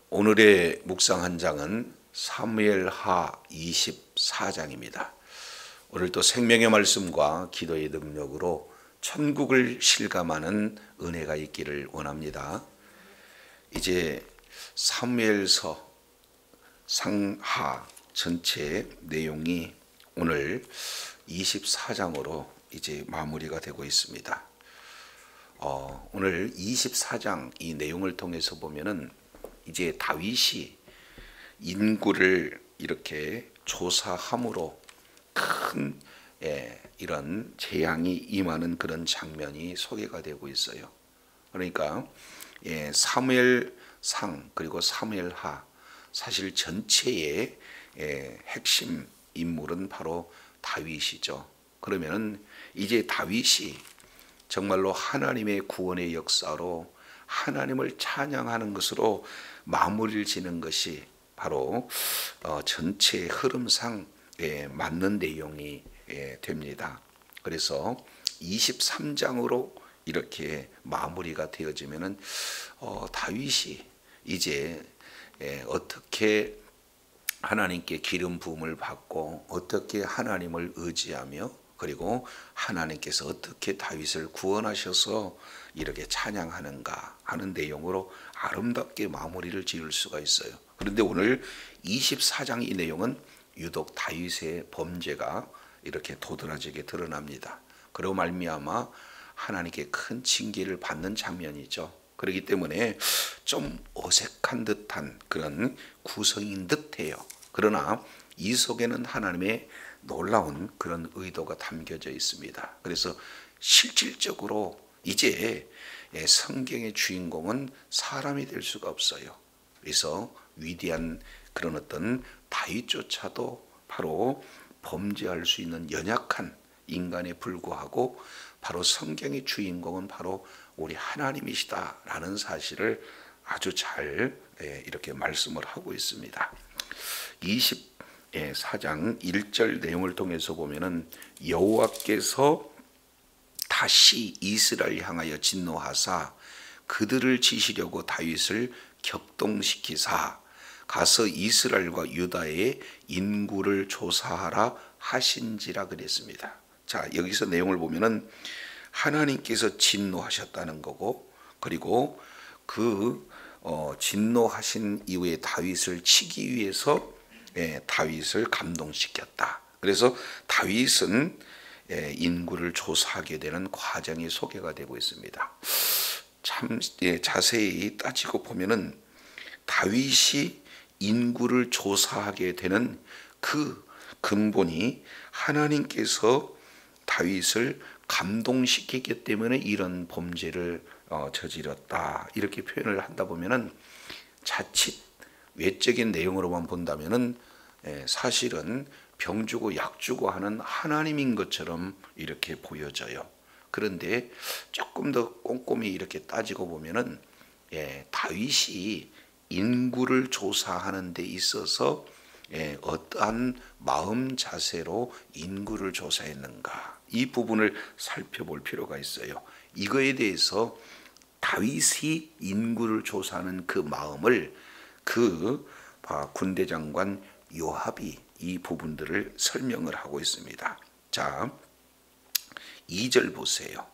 오늘의 묵상 한 장은 사무엘하 24장입니다. 오늘도 생명의 말씀과 기도의 능력으로 천국을 실감하는 은혜가 있기를 원합니다. 이제 사무엘서 상하 전체 내용이 오늘 24장으로 이제 마무리가 되고 있습니다. 오늘 24장 이 내용을 통해서 보면은 이제 다윗이 인구를 이렇게 조사함으로 큰 이런 재앙이 임하는 그런 장면이 소개가 되고 있어요. 그러니까 사무엘상 그리고 사무엘하 사실 전체의 핵심 인물은 바로 다윗이죠. 그러면은 이제 다윗이 정말로 하나님의 구원의 역사로 하나님을 찬양하는 것으로 마무리를 지는 것이 바로 전체 흐름상 맞는 내용이 됩니다. 그래서 23장으로 이렇게 마무리가 되어지면은 다윗이 이제 어떻게 하나님께 기름 부음을 받고 어떻게 하나님을 의지하며 그리고 하나님께서 어떻게 다윗을 구원하셔서 이렇게 찬양하는가 하는 내용으로 아름답게 마무리를 지을 수가 있어요. 그런데 오늘 24장 이 내용은 유독 다윗의 범죄가 이렇게 도드라지게 드러납니다. 그로 말미암아 하나님께 큰 징계를 받는 장면이죠. 그렇기 때문에 좀 어색한 듯한 그런 구성인 듯해요. 그러나 이 속에는 하나님의 놀라운 그런 의도가 담겨져 있습니다. 그래서 실질적으로 이제 성경의 주인공은 사람이 될 수가 없어요. 그래서 위대한 그런 어떤 다윗조차도 바로 범죄할 수 있는 연약한 인간에 불구하고 바로 성경의 주인공은 바로 우리 하나님이시다라는 사실을 아주 잘 이렇게 말씀을 하고 있습니다. 24장 1절 내용을 통해서 보면은 여호와께서 다시 이스라엘 향하여 진노하사 그들을 치시려고 다윗을 격동시키사 가서 이스라엘과 유다의 인구를 조사하라 하신지라 그랬습니다. 자, 여기서 내용을 보면은 하나님께서 진노하셨다는 거고, 그리고 그 진노하신 이후에 다윗을 치기 위해서 다윗을 감동시켰다. 그래서 다윗은 인구를 조사하게 되는 과정이 소개가 되고 있습니다. 참 자세히 따지고 보면은 다윗이 인구를 조사하게 되는 그 근본이 하나님께서 다윗을 감동시키기 때문에 이런 범죄를 저질렀다. 이렇게 표현을 한다 보면은 자칫 외적인 내용으로만 본다면은 사실은 병 주고 약 주고 하는 하나님인 것처럼 이렇게 보여져요. 그런데 조금 더 꼼꼼히 이렇게 따지고 보면은 다윗이 인구를 조사하는 데 있어서 어떠한 마음 자세로 인구를 조사했는가, 이 부분을 살펴볼 필요가 있어요. 이거에 대해서 다윗이 인구를 조사하는 그 마음을 그 군대 장관 요압이 이 부분들을 설명을 하고 있습니다. 자, 2절 보세요.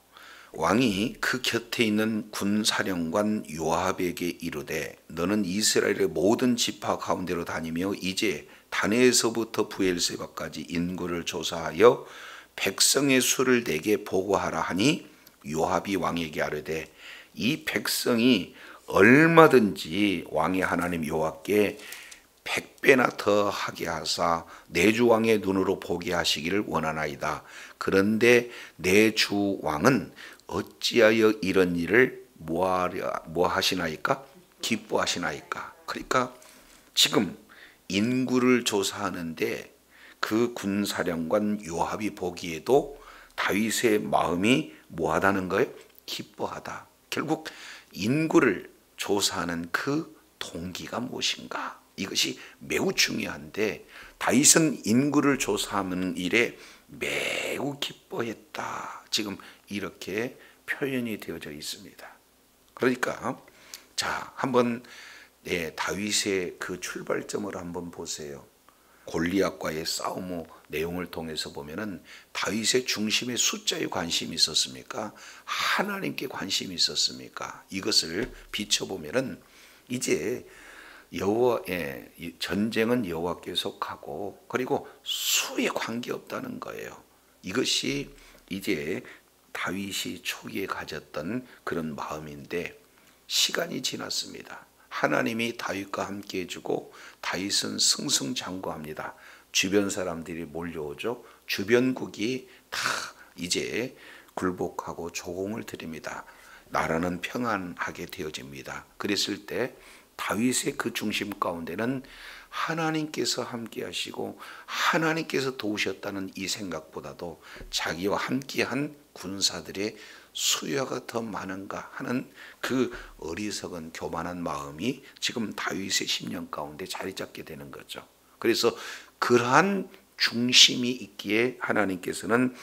왕이 그 곁에 있는 군사령관 요압에게 이르되 너는 이스라엘의 모든 지파 가운데로 다니며 이제 다네에서부터 브엘세바까지 인구를 조사하여 백성의 수를 내게 보고하라 하니 요압이 왕에게 아뢰되 이 백성이 얼마든지 왕의 하나님 여호와께 100배나 더 하게 하사 내 주 왕의 눈으로 보게 하시기를 원하나이다. 그런데 내 주 왕은 어찌하여 이런 일을 뭐 하시나이까? 기뻐하시나이까? 그러니까 지금 인구를 조사하는데 그 군사령관 요압이 보기에도 다윗의 마음이 뭐하다는 거예요? 기뻐하다. 결국 인구를 조사하는 그 동기가 무엇인가? 이것이 매우 중요한데 다윗은 인구를 조사하는 일에 매우 기뻐했다. 지금 이렇게 표현이 되어져 있습니다. 그러니까 자, 한번 다윗의 그 출발점을 한번 보세요. 골리앗과의 싸움 내용을 통해서 보면은 다윗의 중심에 숫자에 관심이 있었습니까? 하나님께 관심이 있었습니까? 이것을 비춰보면은 이제 전쟁은 여호와께 속하고 그리고 수에 관계없다는 거예요. 이것이 이제 다윗이 초기에 가졌던 그런 마음인데 시간이 지났습니다. 하나님이 다윗과 함께 해주고 다윗은 승승장구합니다. 주변 사람들이 몰려오죠. 주변국이 다 이제 굴복하고 조공을 드립니다. 나라는 평안하게 되어집니다. 그랬을 때 다윗의 그 중심 가운데는 하나님께서 함께 하시고 하나님께서 도우셨다는 이 생각보다도 자기와 함께한 군사들의 수요가 더 많은가 하는 그 어리석은 교만한 마음이 지금 다윗의 심령 가운데 자리 잡게 되는 거죠. 그래서 그러한 중심이 있기에 하나님께서는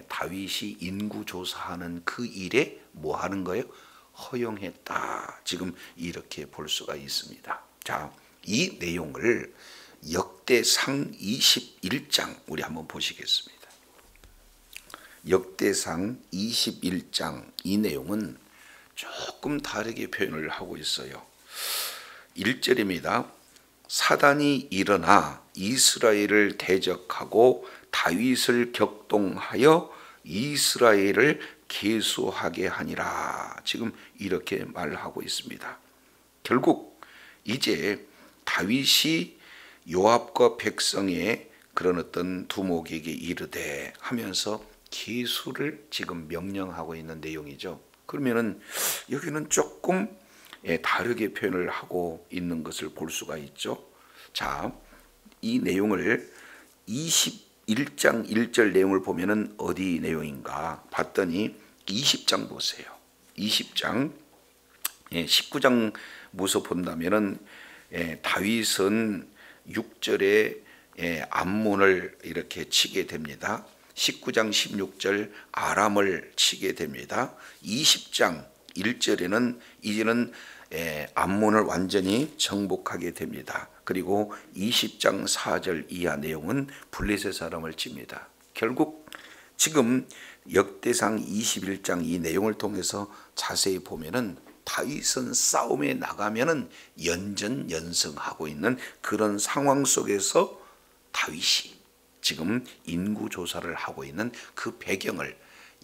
다윗이 인구 조사하는 그 일에 뭐 하는 거예요? 허용했다. 지금 이렇게 볼 수가 있습니다. 자, 이 내용을 역대상 21장 우리 한번 보시겠습니다. 역대상 21장 이 내용은 조금 다르게 표현을 하고 있어요. 1절입니다. 사단이 일어나 이스라엘을 대적하고 다윗을 격동하여 이스라엘을 계수하게 하니라. 지금 이렇게 말하고 있습니다. 결국 이제 다윗이 요압과 백성의 그런 어떤 두목에게 이르되 하면서 계수를 지금 명령하고 있는 내용이죠. 그러면은 여기는 조금 다르게 표현을 하고 있는 것을 볼 수가 있죠. 자, 이 내용을 21장 1절 내용을 보면은 어디 내용인가 봤더니 20장 보세요. 20장 19장 모습 본다면은 다윗은 6절에 암몬을 이렇게 치게 됩니다. 19장 16절 아람을 치게 됩니다. 20장 1절에는 이제는 암몬을 완전히 정복하게 됩니다. 그리고 20장 4절 이하 내용은 블레셋 사람을 칩니다. 결국 지금 역대상 21장 이 내용을 통해서 자세히 보면은 다윗은 싸움에 나가면은 연전연승하고 있는 그런 상황 속에서 다윗이 지금 인구 조사를 하고 있는 그 배경을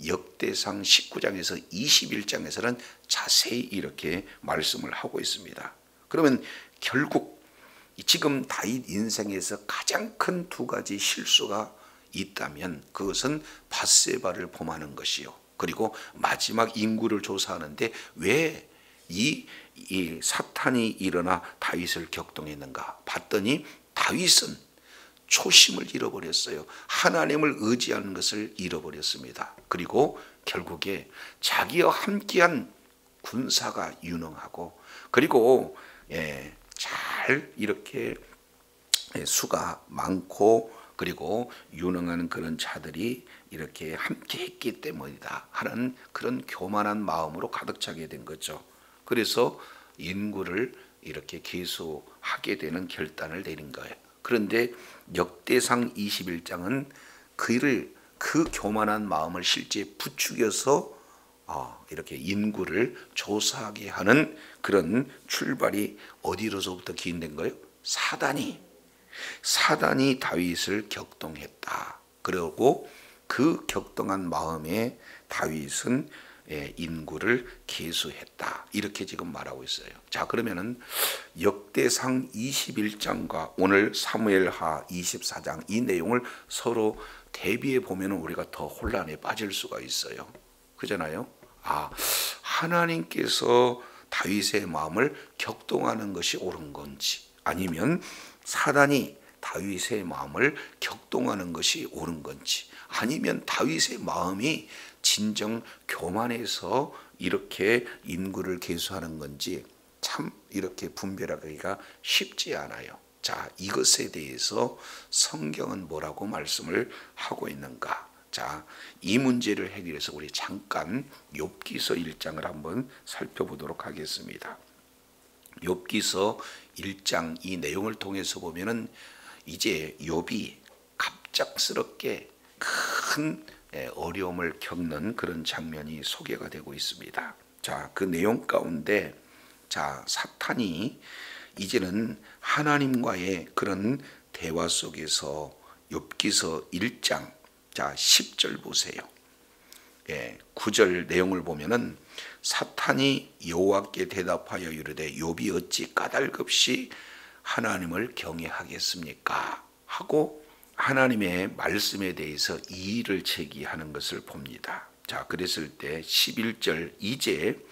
역대상 19장에서 21장에서는 자세히 이렇게 말씀을 하고 있습니다. 그러면 결국 지금 다윗 인생에서 가장 큰 두 가지 실수가 있다면 그것은 밧세바를 범하는 것이요. 그리고 마지막 인구를 조사하는데 왜 이 사탄이 일어나 다윗을 격동했는가 봤더니 다윗은 초심을 잃어버렸어요. 하나님을 의지하는 것을 잃어버렸습니다. 그리고 결국에 자기와 함께한 군사가 유능하고 그리고 잘 이렇게 수가 많고 그리고 유능한 그런 자들이 이렇게 함께 했기 때문이다 하는 그런 교만한 마음으로 가득 차게 된 거죠. 그래서 인구를 이렇게 계수하게 되는 결단을 내린 거예요. 그런데 역대상 21장은 그 교만한 마음을 실제 부추겨서 이렇게 인구를 조사하게 하는 그런 출발이 어디로서부터 기인된 거예요? 사단이 다윗을 격동했다. 그리고 그 격동한 마음에 다윗은 인구를 계수했다. 이렇게 지금 말하고 있어요. 자, 그러면은 역대상 21장과 오늘 사무엘하 24장 이 내용을 서로 대비해 보면은 우리가 더 혼란에 빠질 수가 있어요. 그잖아요. 하나님께서 다윗의 마음을 격동하는 것이 옳은 건지 아니면 사단이 다윗의 마음을 격동하는 것이 옳은 건지 아니면 다윗의 마음이 진정 교만해서 이렇게 인구를 계수하는 건지 참 이렇게 분별하기가 쉽지 않아요. 자, 이것에 대해서 성경은 뭐라고 말씀을 하고 있는가? 자, 이 문제를 해결해서 우리 잠깐 욥기서 1장을 한번 살펴보도록 하겠습니다. 욥기서 1장 이 내용을 통해서 보면은 이제 욥이 갑작스럽게 큰 어려움을 겪는 그런 장면이 소개가 되고 있습니다. 자, 그 내용 가운데 자, 사탄이 이제는 하나님과의 그런 대화 속에서 욥기서 1장 자 10절 보세요. 9절 내용을 보면은 사탄이 여호와께 대답하여 이르되 욥이 어찌 까닭없이 하나님을 경외하겠습니까? 하고 하나님의 말씀에 대해서 이의를 제기하는 것을 봅니다. 자, 그랬을 때 11절 이제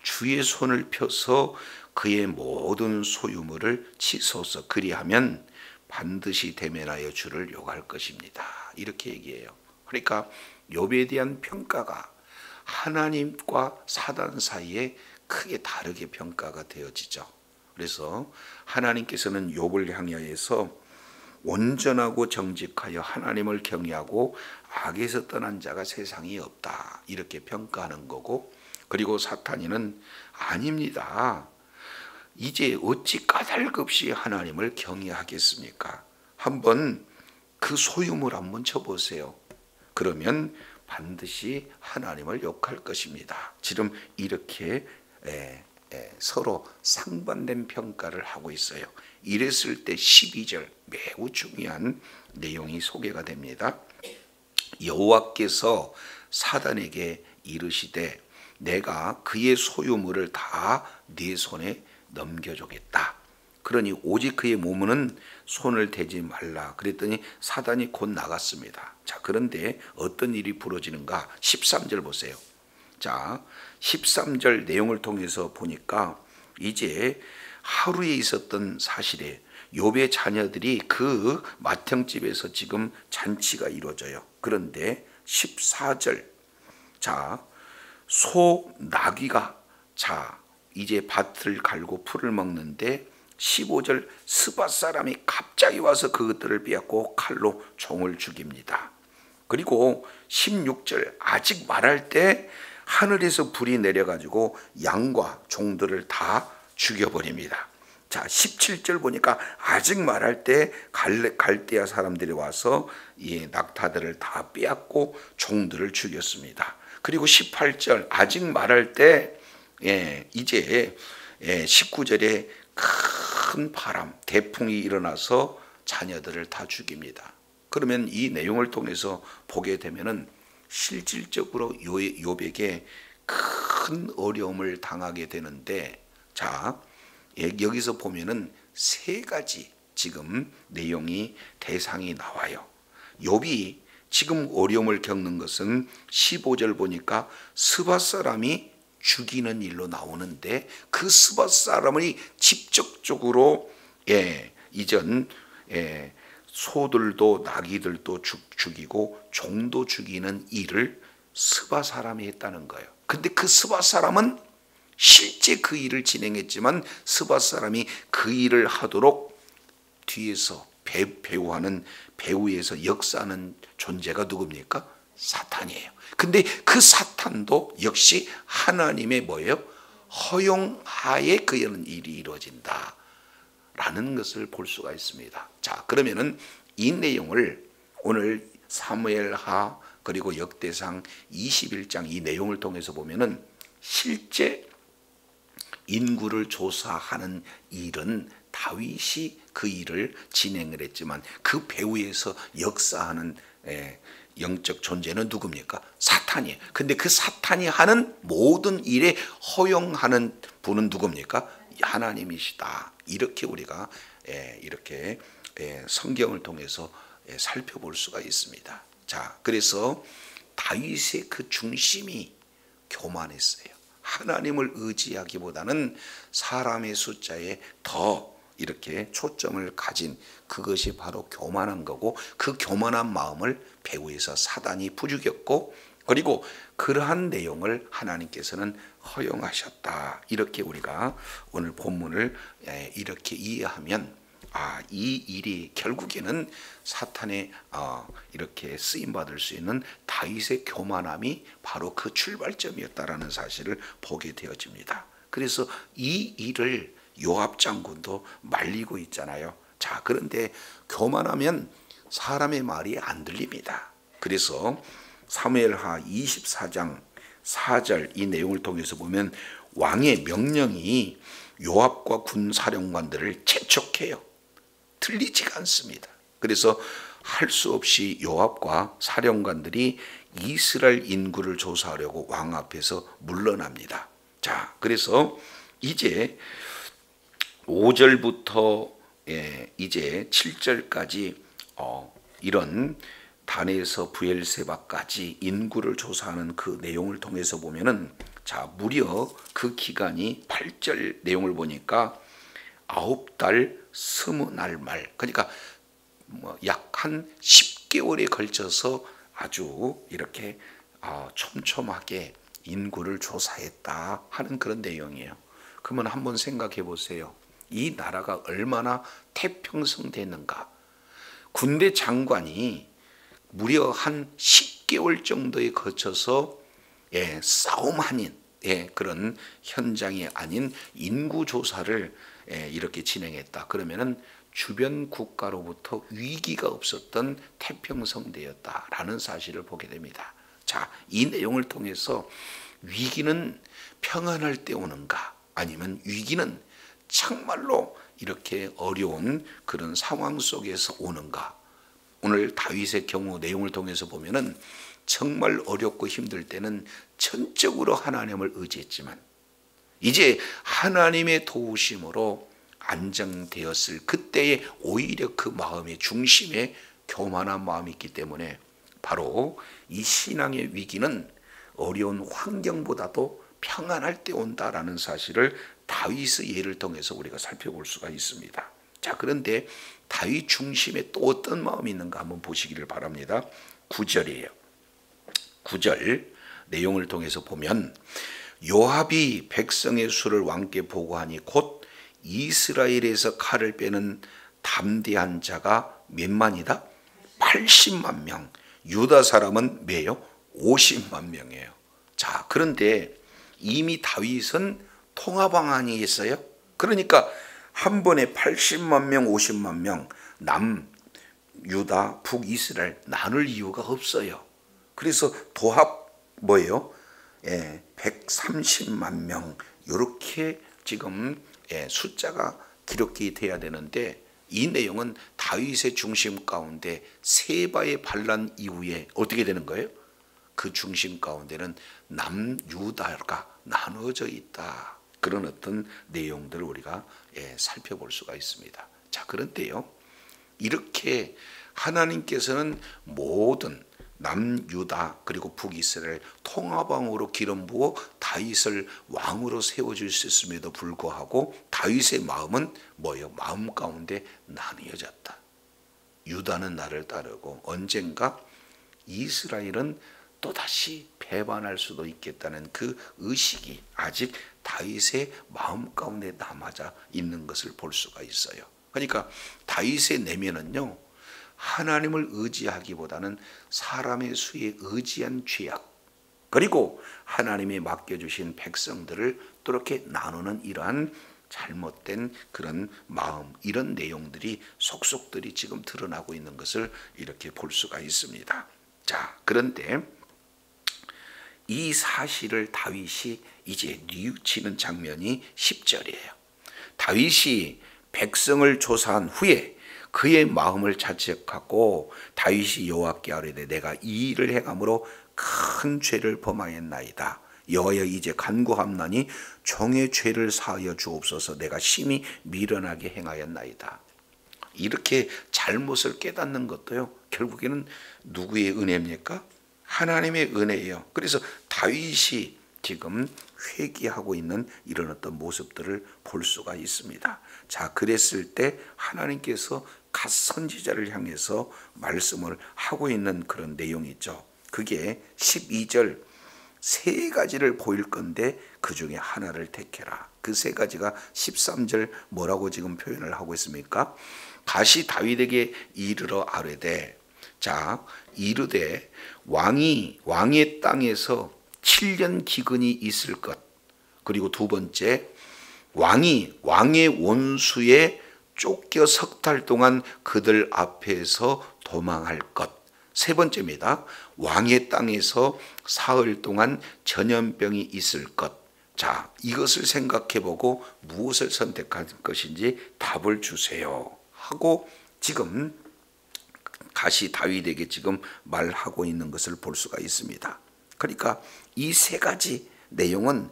주의 손을 펴서 그의 모든 소유물을 치소서 그리하면 반드시 대면하여 주를 욕할 것입니다. 이렇게 얘기해요. 그러니까 욥에 대한 평가가 하나님과 사단 사이에 크게 다르게 평가가 되어지죠. 그래서 하나님께서는 욥을 향하여서 온전하고 정직하여 하나님을 경외하고 악에서 떠난 자가 세상에 없다 이렇게 평가하는 거고, 그리고 사탄이는 아닙니다. 이제 어찌 까닭없이 하나님을 경외하겠습니까? 한번 그 소유물 한번 쳐보세요. 그러면 반드시 하나님을 욕할 것입니다. 지금 이렇게 서로 상반된 평가를 하고 있어요. 이랬을 때 12절 매우 중요한 내용이 소개가 됩니다. 여호와께서 사단에게 이르시되 내가 그의 소유물을 다 네 손에 넘겨주겠다. 그러니 오직 그의 몸은 손을 대지 말라. 그랬더니 사단이 곧 나갔습니다. 자, 그런데 어떤 일이 벌어지는가? 13절 보세요. 자, 13절 내용을 통해서 보니까 이제 하루에 있었던 사실에 욥의 자녀들이 그 맏형집에서 지금 잔치가 이루어져요. 그런데 14절 자, 소 나귀가 자 이제 밭을 갈고 풀을 먹는데 15절 스밧 사람이 갑자기 와서 그것들을 빼앗고 칼로 종을 죽입니다. 그리고 16절 아직 말할 때 하늘에서 불이 내려가지고 양과 종들을 다 죽여버립니다. 자, 17절 보니까 아직 말할 때 갈대아 사람들이 와서 이 낙타들을 다 빼앗고 종들을 죽였습니다. 그리고 18절 아직 말할 때 이제 19절에 큰 바람, 대풍이 일어나서 자녀들을 다 죽입니다. 그러면 이 내용을 통해서 보게 되면은 실질적으로 욥에게 큰 어려움을 당하게 되는데, 자, 여기서 보면은 세 가지 지금 내용이 대상이 나와요. 욥이 지금 어려움을 겪는 것은 15절 보니까 스밧 사람이 죽이는 일로 나오는데 그 스밧 사람이 직접적으로 이전 소들도 나귀들도 죽이고 종도 죽이는 일을 스밧 사람이 했다는 거예요. 근데 그 스밧 사람은 실제 그 일을 진행했지만 스밧 사람이 그 일을 하도록 뒤에서 배후하는 배후에서 역사하는 존재가 누굽니까? 사탄이에요. 근데 그 사탄도 역시 하나님의 뭐예요? 허용하에 그의 일이 이루어진다 라는 것을 볼 수가 있습니다. 자, 그러면은 이 내용을 오늘 사무엘하 그리고 역대상 21장 이 내용을 통해서 보면은 실제 인구를 조사하는 일은 다윗이 그 일을 진행을 했지만 그 배후에서 역사하는 영적 존재는 누굽니까? 사탄이에요. 근데 그 사탄이 하는 모든 일에 허용하는 분은 누굽니까? 하나님이시다. 이렇게 우리가 이렇게 성경을 통해서 살펴볼 수가 있습니다. 자, 그래서 다윗의 그 중심이 교만했어요. 하나님을 의지하기보다는 사람의 숫자에 더 이렇게 초점을 가진 그것이 바로 교만한 거고, 그 교만한 마음을 배후에서 사단이 부추겼고, 그리고 그러한 내용을 하나님께서는 허용하셨다. 이렇게 우리가 오늘 본문을 이렇게 이해하면 이 일이 결국에는 사탄의 이렇게 쓰임받을 수 있는 다윗의 교만함이 바로 그 출발점이었다라는 사실을 보게 되어집니다. 그래서 이 일을 요압 장군도 말리고 있잖아요. 자, 그런데 교만하면 사람의 말이 안 들립니다. 그래서 사무엘하 24장 4절 이 내용을 통해서 보면 왕의 명령이 요압과 군 사령관들을 재촉해요. 들리지가 않습니다. 그래서 할 수 없이 요압과 사령관들이 이스라엘 인구를 조사하려고 왕 앞에서 물러납니다. 자, 그래서 이제 5절부터 이제 7절까지 이런 단에서 부엘세바까지 인구를 조사하는 그 내용을 통해서 보면은, 자, 무려 그 기간이 8절 내용을 보니까 9달 20날 말, 그러니까 약 한 10개월에 걸쳐서 아주 이렇게 촘촘하게 인구를 조사했다 하는 그런 내용이에요. 그러면 한번 생각해 보세요. 이 나라가 얼마나 태평성 됐는가. 군대 장관이 무려 한 10개월 정도에 거쳐서 싸움 아닌 그런 현장이 아닌 인구조사를 이렇게 진행했다. 그러면은 주변 국가로부터 위기가 없었던 태평성대였다라는 사실을 보게 됩니다. 자, 이 내용을 통해서 위기는 평안할 때 오는가, 아니면 위기는 정말로 이렇게 어려운 그런 상황 속에서 오는가. 오늘 다윗의 경우 내용을 통해서 보면은 정말 어렵고 힘들 때는 전적으로 하나님을 의지했지만 이제 하나님의 도우심으로 안정되었을 그때에 오히려 그 마음의 중심에 교만한 마음이 있기 때문에 바로 이 신앙의 위기는 어려운 환경보다도 평안할 때 온다라는 사실을 다윗의 예를 통해서 우리가 살펴볼 수가 있습니다. 자, 그런데 다윗 중심에 또 어떤 마음이 있는가 한번 보시기를 바랍니다. 9절이에요. 9절 내용을 통해서 보면 요압이 백성의 수를 왕께 보고하니 곧 이스라엘에서 칼을 빼는 담대한 자가 몇만이다? 80만 명. 유다 사람은 몇요? 50만 명이에요. 자, 그런데 이미 다윗은 통합 방안이 있어요. 그러니까 한 번에 80만 명, 50만 명, 남 유다, 북 이스라엘 나눌 이유가 없어요. 그래서 도합 뭐예요? 130만 명 이렇게 지금 숫자가 기록이 돼야 되는데, 이 내용은 다윗의 중심 가운데 세바의 반란 이후에 어떻게 되는 거예요? 그 중심 가운데는 남유다가 나누어져 있다. 그런 어떤 내용들을 우리가 살펴볼 수가 있습니다. 자, 그런데요, 이렇게 하나님께서는 모든 남유다 그리고 북이스라엘 통합왕으로 기름 부어 다윗을 왕으로 세워주셨음에도 불구하고 다윗의 마음은 뭐예요? 마음 가운데 나뉘어졌다. 유다는 나를 따르고 언젠가 이스라엘은 또다시 배반할 수도 있겠다는 그 의식이 아직 다윗의 마음 가운데 남아져 있는 것을 볼 수가 있어요. 그러니까 다윗의 내면은요, 하나님을 의지하기보다는 사람의 수에 의지한 죄악, 그리고 하나님이 맡겨주신 백성들을 또 이렇게 나누는 이러한 잘못된 그런 마음, 이런 내용들이 속속들이 지금 드러나고 있는 것을 이렇게 볼 수가 있습니다. 자, 그런데 이 사실을 다윗이 이제 뉘우치는 장면이 10절이에요. 다윗이 백성을 조사한 후에 그의 마음을 자책하고 다윗이 여호와께 아뢰되 내가 이 일을 행함으로 큰 죄를 범하였나이다. 여호와여 이제 간구함나니 종의 죄를 사하여 주옵소서. 내가 심히 미련하게 행하였나이다. 이렇게 잘못을 깨닫는 것도요, 결국에는 누구의 은혜입니까? 하나님의 은혜예요. 그래서 다윗이 지금 회개하고 있는 이런 어떤 모습들을 볼 수가 있습니다. 자, 그랬을 때 하나님께서 갓 선지자를 향해서 말씀을 하고 있는 그런 내용이 있죠. 그게 12절 세 가지를 보일 건데 그 중에 하나를 택해라. 그 세 가지가 13절 뭐라고 지금 표현을 하고 있습니까? 다시 다윗에게 이르러 아뢰되, 자, 이르되 왕의 땅에서 7년 기근이 있을 것. 그리고 두 번째, 왕의 원수에 쫓겨 석 달 동안 그들 앞에서 도망할 것. 세 번째입니다. 왕의 땅에서 사흘 동안 전염병이 있을 것. 자, 이것을 생각해 보고 무엇을 선택할 것인지 답을 주세요 하고 지금 다시 다윗에게 지금 말하고 있는 것을 볼 수가 있습니다. 그러니까 이 세 가지 내용은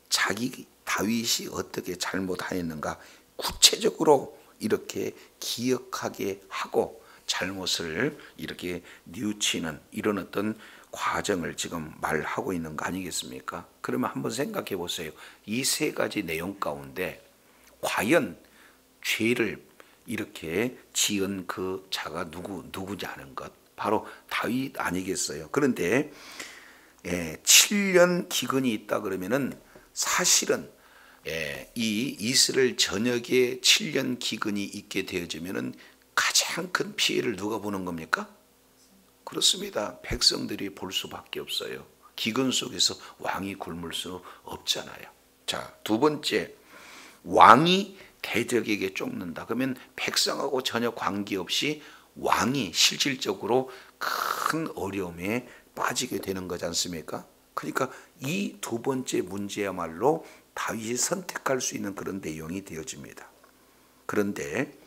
자기 다윗이 어떻게 잘못하였는가 구체적으로 이렇게 기억하게 하고 잘못을 이렇게 뉘우치는 이런 어떤 과정을 지금 말하고 있는 거 아니겠습니까? 그러면 한번 생각해 보세요. 이 세 가지 내용 가운데 과연 죄를 이렇게 지은 그 자가 누구지 하는 것, 바로 다윗 아니겠어요? 그런데 7년 기근이 있다 그러면은 사실은 이 이스라엘 전역에 7년 기근이 있게 되어지면은 가장 큰 피해를 누가 보는 겁니까? 그렇습니다. 백성들이 볼 수밖에 없어요. 기근 속에서 왕이 굶을 수 없잖아요. 자, 두 번째, 왕이 대적에게 쫓는다. 그러면 백성하고 전혀 관계없이 왕이 실질적으로 큰 어려움에 빠지게 되는 거지 않습니까? 그러니까 이 두 번째 문제야말로 다윗이 선택할 수 있는 그런 내용이 되어집니다. 그런데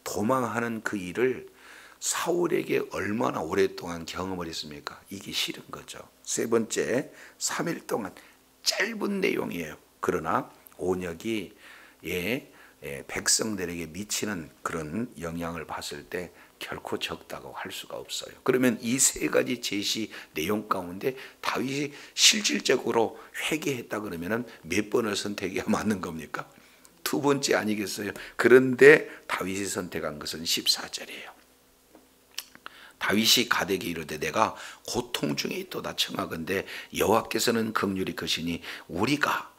도망하는 그 일을 사울에게 얼마나 오랫동안 경험을 했습니까? 이게 싫은 거죠. 세 번째, 3일 동안 짧은 내용이에요. 그러나 온역이 백성들에게 미치는 그런 영향을 봤을 때 결코 적다고 할 수가 없어요. 그러면 이 세 가지 제시 내용 가운데 다윗이 실질적으로 회개했다 그러면 몇 번을 선택해야 맞는 겁니까? 두 번째 아니겠어요? 그런데 다윗이 선택한 것은 14절이에요. 다윗이 가데게 이르되 내가 고통 중에 있도다 청하건대 여호와께서는 긍휼히 크시니 우리가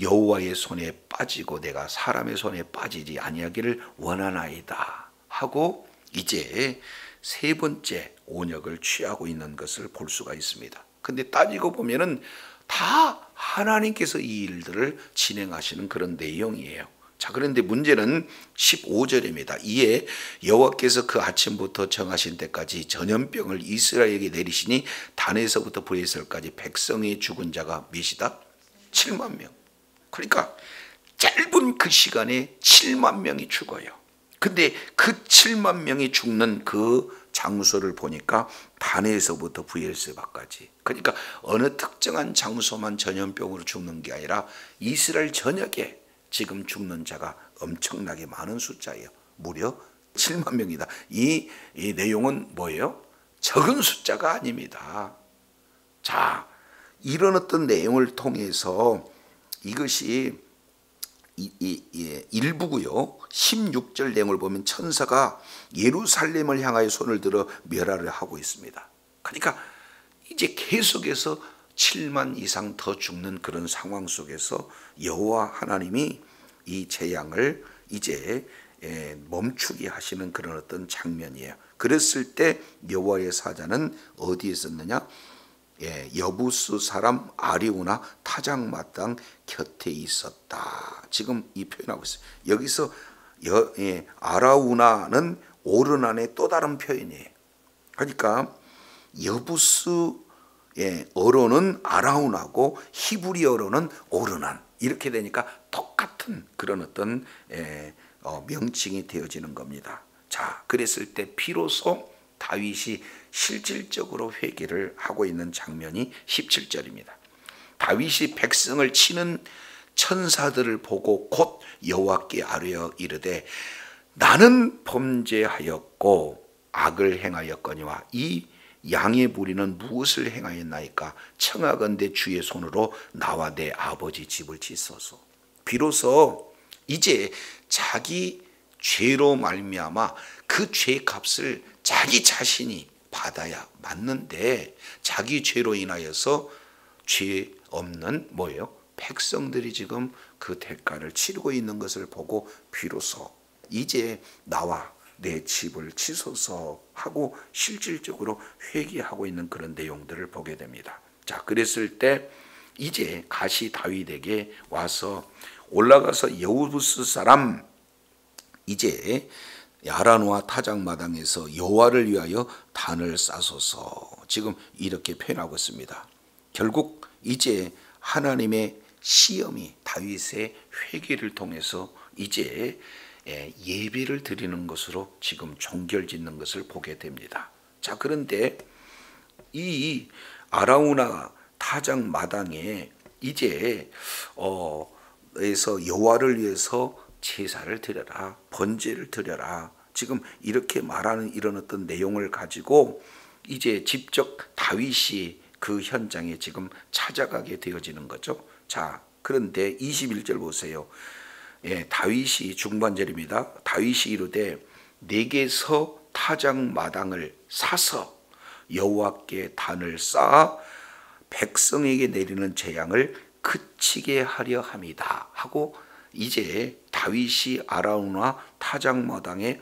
여호와의 손에 빠지고 내가 사람의 손에 빠지지 아니하기를 원하나이다 하고 이제 세 번째 온역을 취하고 있는 것을 볼 수가 있습니다. 근데 따지고 보면은 다 하나님께서 이 일들을 진행하시는 그런 내용이에요. 자, 그런데 문제는 15절입니다. 이에 여호와께서 그 아침부터 정하신 때까지 전염병을 이스라엘에게 내리시니 단에서부터 브에셀까지 백성의 죽은 자가 몇이다? 7만 명. 그러니까 짧은 그 시간에 7만 명이 죽어요. 근데 그 7만 명이 죽는 그 장소를 보니까 단에서부터 브엘세바까지, 그러니까 어느 특정한 장소만 전염병으로 죽는 게 아니라 이스라엘 전역에 지금 죽는 자가 엄청나게 많은 숫자예요. 무려 7만 명이다. 이 내용은 뭐예요? 적은 숫자가 아닙니다. 자, 이런 어떤 내용을 통해서 이것이 일부고요. 16절 내용을 보면 천사가 예루살렘을 향하여 손을 들어 멸하려 하고 있습니다. 그러니까 이제 계속해서 7만 이상 더 죽는 그런 상황 속에서 여호와 하나님이 이 재앙을 이제 멈추게 하시는 그런 어떤 장면이에요. 그랬을 때 여호와의 사자는 어디에 있었느냐? 여부스 사람 아리우나 타작마땅 곁에 있었다. 지금 이 표현하고 있어요. 여기서 아라우나는 오르난의 또 다른 표현이에요. 그러니까 여부스 어로는 아라우나고 히브리어로는 오르난, 이렇게 되니까 똑같은 그런 어떤 명칭이 되어지는 겁니다. 자, 그랬을 때 비로소 다윗이 실질적으로 회개를 하고 있는 장면이 17절입니다. 다윗이 백성을 치는 천사들을 보고 곧 여호와께 아뢰어 이르되 나는 범죄하였고 악을 행하였거니와 이 양의 무리는 무엇을 행하였나이까? 청하건대 주의 손으로 나와 내 아버지 집을 짓소서. 비로소 이제 자기 죄로 말미암아 그 죄값을 자기 자신이 받아야 맞는데 자기 죄로 인하여서 죄 없는 뭐예요? 백성들이 지금 그 대가를 치르고 있는 것을 보고 비로소 이제 나와 내 집을 치소서 하고 실질적으로 회개하고 있는 그런 내용들을 보게 됩니다. 자, 그랬을 때 이제 가시 다윗에게 와서 올라가서 여부스 사람 이제 야라노아 타작마당에서 여호와를 위하여 단을 싸소서. 지금 이렇게 표현하고 있습니다. 결국 이제 하나님의 시험이 다윗의 회개를 통해서 이제 예배를 드리는 것으로 지금 종결짓는 것을 보게 됩니다. 자, 그런데 이 아라우나 타작마당에 이제 에서 여호와를 위해서 제사를 드려라, 번제를 드려라. 지금 이렇게 말하는 이런 어떤 내용을 가지고 이제 직접 다윗이 그 현장에 지금 찾아가게 되어지는 거죠. 자, 그런데 21절 보세요. 다윗이 중반절입니다. 다윗이 이르되 내게서 타작마당을 사서 여호와께 단을 쌓아 백성에게 내리는 재앙을 그치게 하려 함이다 하고 이제 다윗이 아라우나 타작마당에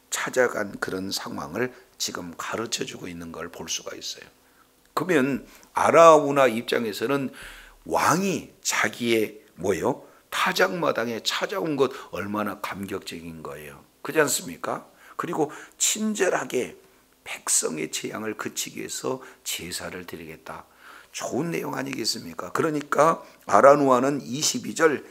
찾아간 그런 상황을 지금 가르쳐주고 있는 걸 볼 수가 있어요. 그러면 아라우나 입장에서는 왕이 자기의 타작마당에 찾아온 것 얼마나 감격적인 거예요. 그렇지 않습니까? 그리고 친절하게 백성의 재앙을 그치기 위해서 제사를 드리겠다. 좋은 내용 아니겠습니까? 그러니까 아라누아는 22절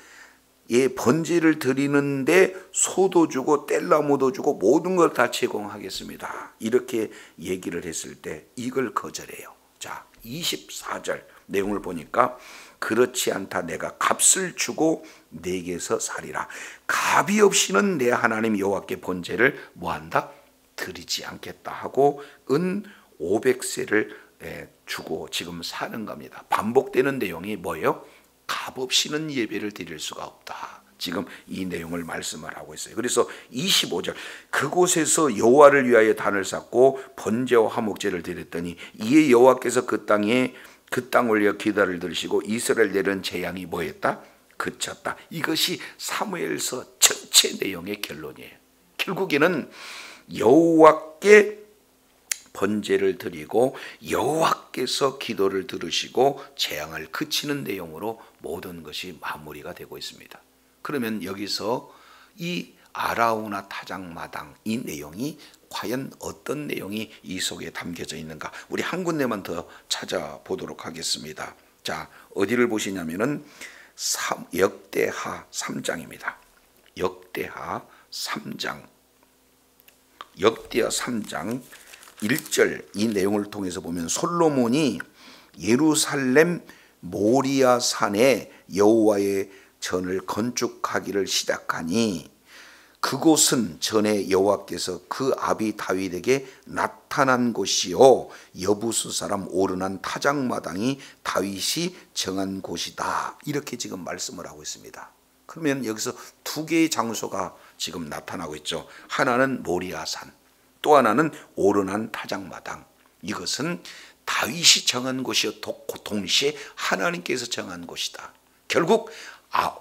번제를 드리는데 소도 주고 뗄나무도 주고 모든 걸 다 제공하겠습니다. 이렇게 얘기를 했을 때 이걸 거절해요. 자, 24절 내용을 보니까 그렇지 않다. 내가 값을 주고 내게서 살리라. 값이 없이는 내 하나님 여호와께 번제를 뭐한다? 드리지 않겠다 하고 은 500세를 주고 지금 사는 겁니다. 반복되는 내용이 뭐예요? 값 없이는 예배를 드릴 수가 없다. 지금 이 내용을 말씀을 하고 있어요. 그래서 25절 그곳에서 여호와를 위하여 단을 쌓고 번제와 화목제를 드렸더니 이에 여호와께서 그 땅 올려 기다를 들으시고 이스라엘 내린 재앙이 뭐였다? 그쳤다. 이것이 사무엘서 전체 내용의 결론이에요. 결국에는 여호와께 번제를 드리고 여호와께서 기도를 들으시고 재앙을 그치는 내용으로 모든 것이 마무리가 되고 있습니다. 그러면 여기서 이 아라우나 타작마당 이 내용이 과연 어떤 내용이 이 속에 담겨져 있는가? 우리 한 군데만 더 찾아보도록 하겠습니다. 자, 어디를 보시냐면은 역대하 3장입니다. 역대하 3장 1절 이 내용을 통해서 보면 솔로몬이 예루살렘 모리아 산에 여호와의 전을 건축하기를 시작하니 그곳은 전에 여호와께서 그 아비 다윗에게 나타난 곳이요 여부수 사람 오르난 타작마당이 다윗이 정한 곳이다. 이렇게 지금 말씀을 하고 있습니다. 그러면 여기서 두 개의 장소가 지금 나타나고 있죠. 하나는 모리아산, 또 하나는 오르난 타작마당. 이것은 다윗이 정한 곳이요 동시에 하나님께서 정한 곳이다. 결국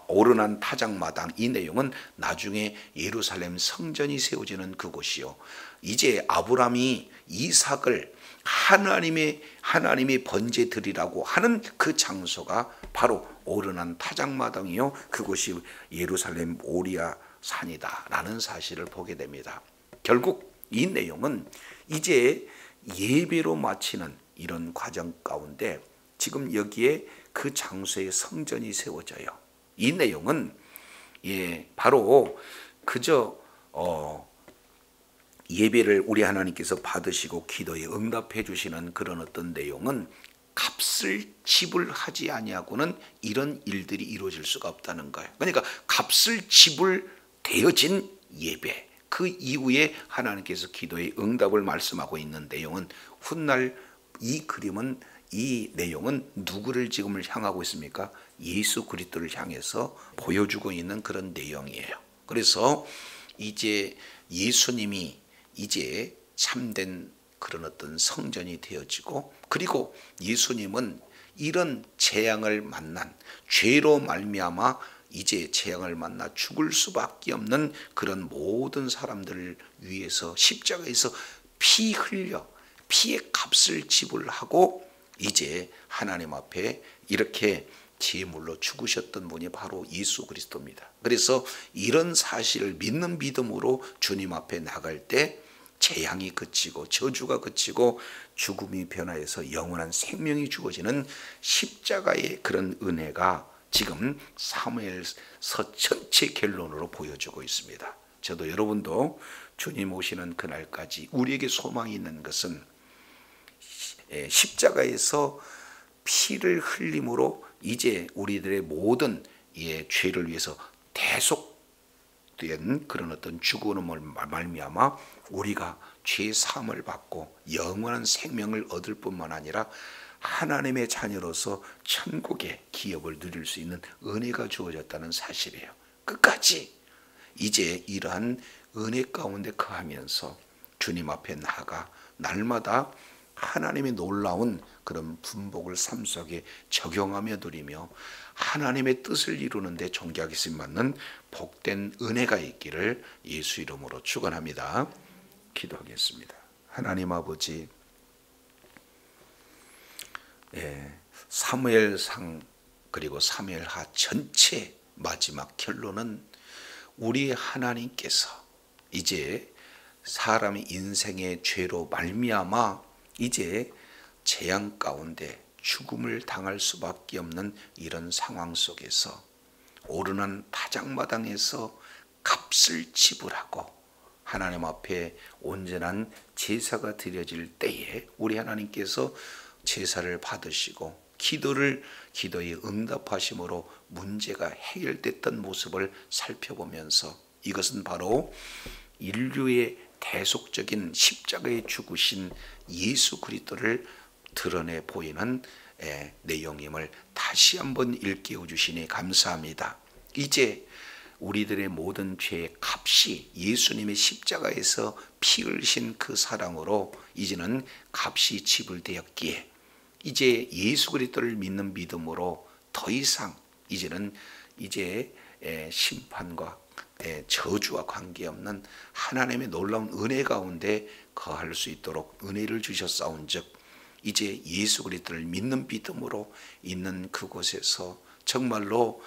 오르난 타작마당 이 내용은 나중에 예루살렘 성전이 세워지는 그곳이요. 이제 아브라함이 이삭을 하나님이 번제 드리라고 하는 그 장소가 바로 오르난 타작마당이요. 그곳이 예루살렘 모리아 산이다라는 사실을 보게 됩니다. 결국 이 내용은 이제 예배로 마치는 이런 과정 가운데 지금 여기에 그 장소에 성전이 세워져요. 이 내용은 바로 그저 예배를 우리 하나님께서 받으시고 기도에 응답해 주시는 그런 어떤 내용은 값을 지불하지 아니하고는 이런 일들이 이루어질 수가 없다는 거예요. 그러니까 값을 지불되어진 예배, 그 이후에 하나님께서 기도의 응답을 말씀하고 있는 내용은 훗날 이 그림은 이 내용은 누구를 지금 향하고 있습니까? 예수 그리스도를 향해서 보여주고 있는 그런 내용이에요. 그래서 이제 예수님이 이제 참된 그런 어떤 성전이 되어지고 그리고 예수님은 이런 재앙을 만난 죄로 말미암아 이제 재앙을 만나 죽을 수밖에 없는 그런 모든 사람들을 위해서 십자가에서 피 흘려 피의 값을 지불하고 이제 하나님 앞에 이렇게 제물로 죽으셨던 분이 바로 예수 그리스도입니다. 그래서 이런 사실을 믿는 믿음으로 주님 앞에 나갈 때 재앙이 그치고 저주가 그치고 죽음이 변화해서 영원한 생명이 주어지는 십자가의 그런 은혜가 지금 사무엘서 전체 결론으로 보여주고 있습니다. 저도 여러분도 주님 오시는 그날까지 우리에게 소망이 있는 것은 십자가에서 피를 흘림으로 이제 우리들의 모든 죄를 위해서 대속된 그런 어떤 죽음을 말미암아 우리가 죄 사함을 받고 영원한 생명을 얻을 뿐만 아니라 하나님의 자녀로서 천국의 기업을 누릴 수 있는 은혜가 주어졌다는 사실이에요. 끝까지 이제 이러한 은혜 가운데 거하면서 주님 앞에 나아가 날마다 하나님의 놀라운 그런 분복을 삶 속에 적용하며 누리며 하나님의 뜻을 이루는 데 존귀하게 받는 복된 은혜가 있기를 예수 이름으로 축원합니다. 기도하겠습니다. 하나님 아버지, 사무엘상 그리고 사무엘하 전체 마지막 결론은 우리 하나님께서 이제 사람의 인생의 죄로 말미암아 이제 재앙 가운데 죽음을 당할 수밖에 없는 이런 상황 속에서 오르는 타작마당에서 값을 지불하고 하나님 앞에 온전한 제사가 드려질 때에 우리 하나님께서 제사를 받으시고 기도에 응답하심으로 문제가 해결됐던 모습을 살펴보면서 이것은 바로 인류의 대속적인 십자가에 죽으신 예수 그리스도를 드러내 보이는 내용임을 다시 한번 일깨워 주시니 감사합니다. 이제 우리들의 모든 죄의 값이 예수님의 십자가에서 피 흘리신 그 사랑으로 이제는 값이 지불되었기에 이제 예수 그리스도를 믿는 믿음으로 더 이상 이제는 심판과 저주와 관계없는 하나님의 놀라운 은혜 가운데 거할 수 있도록 은혜를 주셨사온즉 이제 예수 그리스도를 믿는 믿음으로 있는 그곳에서 정말로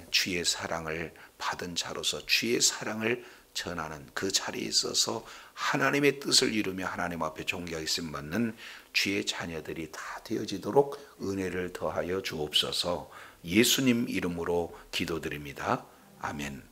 주의 사랑을 받은 자로서 주의 사랑을 전하는 그 자리에 있어서 하나님의 뜻을 이루며 하나님 앞에 존귀하게 쓰임 받는 주의 자녀들이 다 되어지도록 은혜를 더하여 주옵소서. 예수님 이름으로 기도드립니다. 아멘.